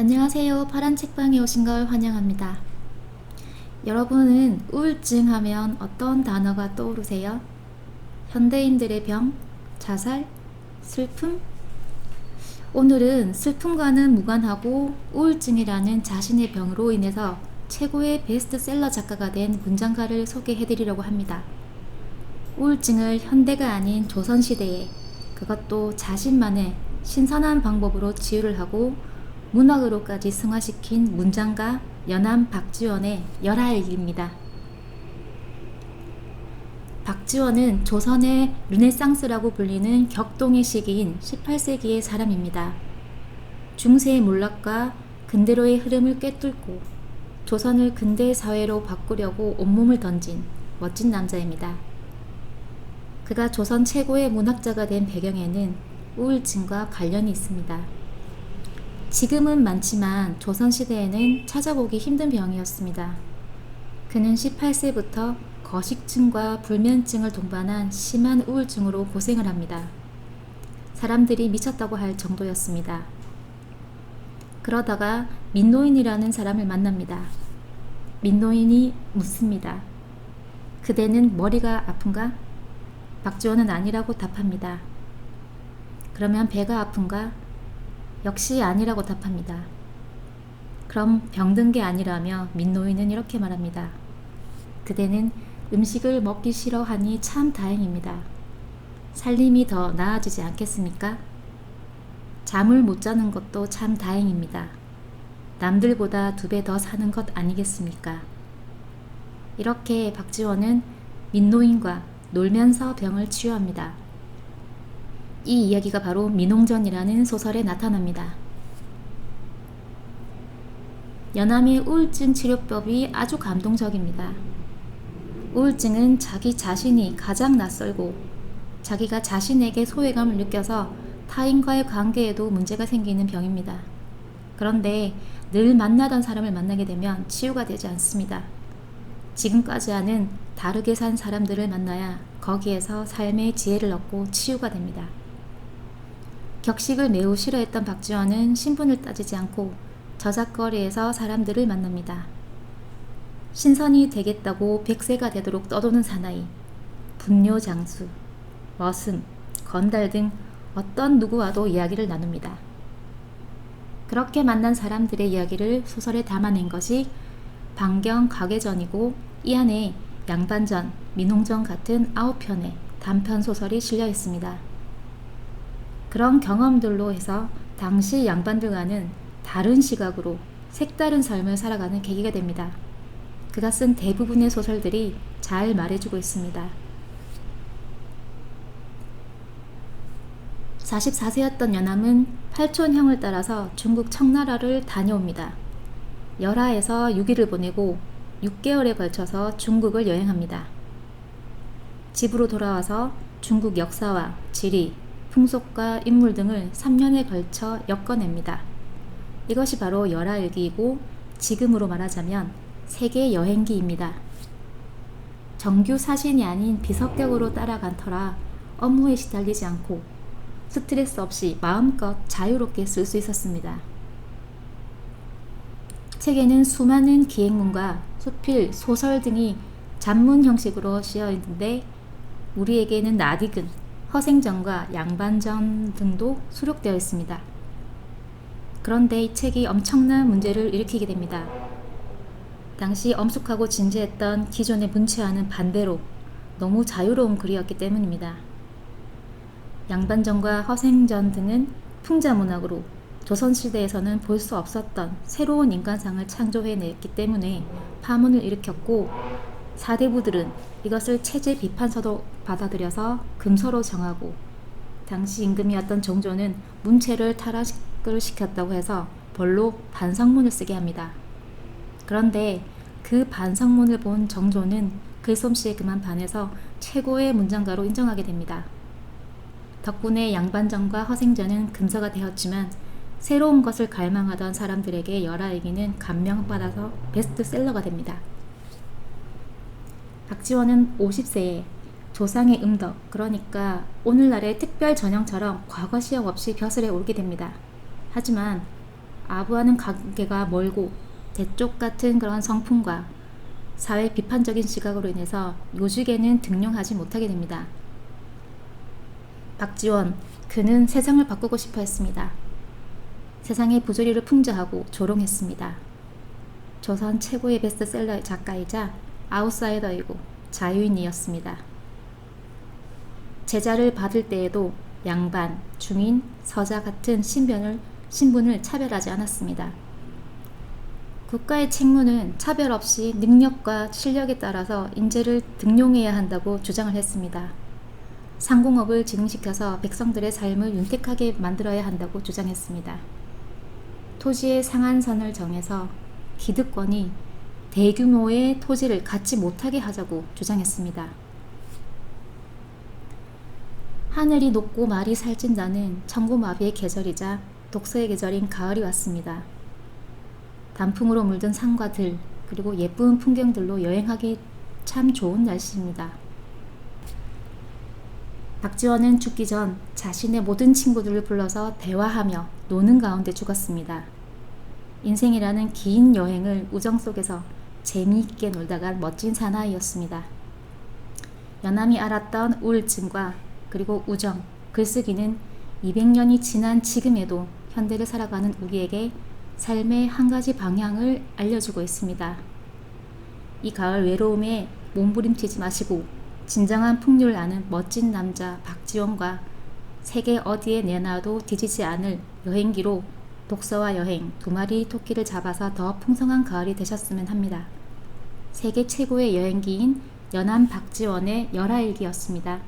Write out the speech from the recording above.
안녕하세요. 파란 책방에 오신 걸 환영합니다. 여러분은 우울증 하면 어떤 단어가 떠오르세요? 현대인들의 병, 자살, 슬픔? 오늘은 슬픔과는 무관하고 우울증이라는 자신의 병으로 인해서 최고의 베스트셀러 작가가 된 문장가를 소개해드리려고 합니다. 우울증을 현대가 아닌 조선시대에 그것도 자신만의 신선한 방법으로 치유를 하고 문학으로까지 승화시킨 문장가 연암 박지원의 열하일기입니다. 박지원은 조선의 르네상스라고 불리는 격동의 시기인 18세기의 사람입니다. 중세의 몰락과 근대로의 흐름을 꿰뚫고 조선을 근대 사회로 바꾸려고 온몸을 던진 멋진 남자입니다. 그가 조선 최고의 문학자가 된 배경에는 우울증과 관련이 있습니다. 지금은 많지만 조선시대에는 찾아보기 힘든 병이었습니다. 그는 18세부터 거식증과 불면증을 동반한 심한 우울증으로 고생을 합니다. 사람들이 미쳤다고 할 정도였습니다. 그러다가 민노인이라는 사람을 만납니다. 민노인이 묻습니다. 그대는 머리가 아픈가? 박지원은 아니라고 답합니다. 그러면 배가 아픈가? 역시 아니라고 답합니다. 그럼 병든 게 아니라며 민노인은 이렇게 말합니다. 그대는 음식을 먹기 싫어하니 참 다행입니다. 살림이 더 나아지지 않겠습니까? 잠을 못 자는 것도 참 다행입니다. 남들보다 2배 더 사는 것 아니겠습니까? 이렇게 박지원은 민노인과 놀면서 병을 치유합니다. 이 이야기가 바로 민홍전이라는 소설에 나타납니다. 연암의 우울증 치료법이 아주 감동적입니다. 우울증은 자기 자신이 가장 낯설고 자기가 자신에게 소외감을 느껴서 타인과의 관계에도 문제가 생기는 병입니다. 그런데 늘 만나던 사람을 만나게 되면 치유가 되지 않습니다. 지금까지와는 다르게 산 사람들을 만나야 거기에서 삶의 지혜를 얻고 치유가 됩니다. 격식을 매우 싫어했던 박지원은 신분을 따지지 않고 저작거리에서 사람들을 만납니다. 신선이 되겠다고 100세가 되도록 떠도는 사나이, 분뇨장수, 머슴, 건달 등 어떤 누구와도 이야기를 나눕니다. 그렇게 만난 사람들의 이야기를 소설에 담아낸 것이 방경각외전이고 이 안에 양반전, 민홍전 같은 9편의 단편 소설이 실려 있습니다. 그런 경험들로 해서 당시 양반들과는 다른 시각으로 색다른 삶을 살아가는 계기가 됩니다. 그가 쓴 대부분의 소설들이 잘 말해주고 있습니다. 44세였던 연암은 팔촌형을 따라서 중국 청나라를 다녀옵니다. 열하에서 6일을 보내고 6개월에 걸쳐서 중국을 여행합니다. 집으로 돌아와서 중국 역사와 지리, 풍속과 인물 등을 3년에 걸쳐 엮어냅니다. 이것이 바로 열하일기이고 지금으로 말하자면 세계 여행기입니다. 정규 사신이 아닌 비석격으로 따라간 터라 업무에 시달리지 않고 스트레스 없이 마음껏 자유롭게 쓸 수 있었습니다. 책에는 수많은 기행문과 수필, 소설 등이 잡문 형식으로 씌어 있는데 우리에게는 나디근, 허생전과 양반전 등도 수록되어 있습니다. 그런데 이 책이 엄청난 문제를 일으키게 됩니다. 당시 엄숙하고 진지했던 기존의 문체와는 반대로 너무 자유로운 글이었기 때문입니다. 양반전과 허생전 등은 풍자문학으로 조선시대에서는 볼 수 없었던 새로운 인간상을 창조해냈기 때문에 파문을 일으켰고 사대부들은 이것을 체제 비판서로 받아들여서 금서로 정하고 당시 임금이었던 정조는 문체를 타락을 시켰다고 해서 벌로 반성문을 쓰게 합니다. 그런데 그 반성문을 본 정조는 글솜씨에 그만 반해서 최고의 문장가로 인정하게 됩니다. 덕분에 양반전과 허생전은 금서가 되었지만 새로운 것을 갈망하던 사람들에게 열하일기는 감명받아서 베스트셀러가 됩니다. 박지원은 50세에 조상의 음덕, 그러니까 오늘날의 특별 전형처럼 과거 시험 없이 벼슬에 오르게 됩니다. 하지만 아부와는 관계가 멀고 대쪽 같은 그런 성품과 사회 비판적인 시각으로 인해서 요직에는 등용하지 못하게 됩니다. 박지원, 그는 세상을 바꾸고 싶어 했습니다. 세상의 부조리를 풍자하고 조롱했습니다. 조선 최고의 베스트셀러 작가이자 아웃사이더이고 자유인이었습니다. 제자를 받을 때에도 양반, 중인, 서자 같은 신분을 차별하지 않았습니다. 국가의 책무는 차별 없이 능력과 실력에 따라서 인재를 등용해야 한다고 주장을 했습니다. 상공업을 진흥시켜서 백성들의 삶을 윤택하게 만들어야 한다고 주장했습니다. 토지의 상한선을 정해서 기득권이 대규모의 토지를 갖지 못하게 하자고 주장했습니다. 하늘이 높고 말이 살찐다는 천고마비의 계절이자 독서의 계절인 가을이 왔습니다. 단풍으로 물든 산과 들, 그리고 예쁜 풍경들로 여행하기 참 좋은 날씨입니다. 박지원은 죽기 전 자신의 모든 친구들을 불러서 대화하며 노는 가운데 죽었습니다. 인생이라는 긴 여행을 우정 속에서 재미있게 놀다간 멋진 사나이였습니다. 연함이 알았던 우울증과 그리고 우정, 글쓰기는 200년이 지난 지금에도 현대를 살아가는 우리에게 삶의 한 가지 방향을 알려주고 있습니다. 이 가을 외로움에 몸부림치지 마시고 진정한 풍류를 아는 멋진 남자 박지원과 세계 어디에 내놔도 뒤지지 않을 여행기로 독서와 여행 두 마리 토끼를 잡아서 더 풍성한 가을이 되셨으면 합니다. 세계 최고의 여행기인 연암 박지원의 열하일기였습니다.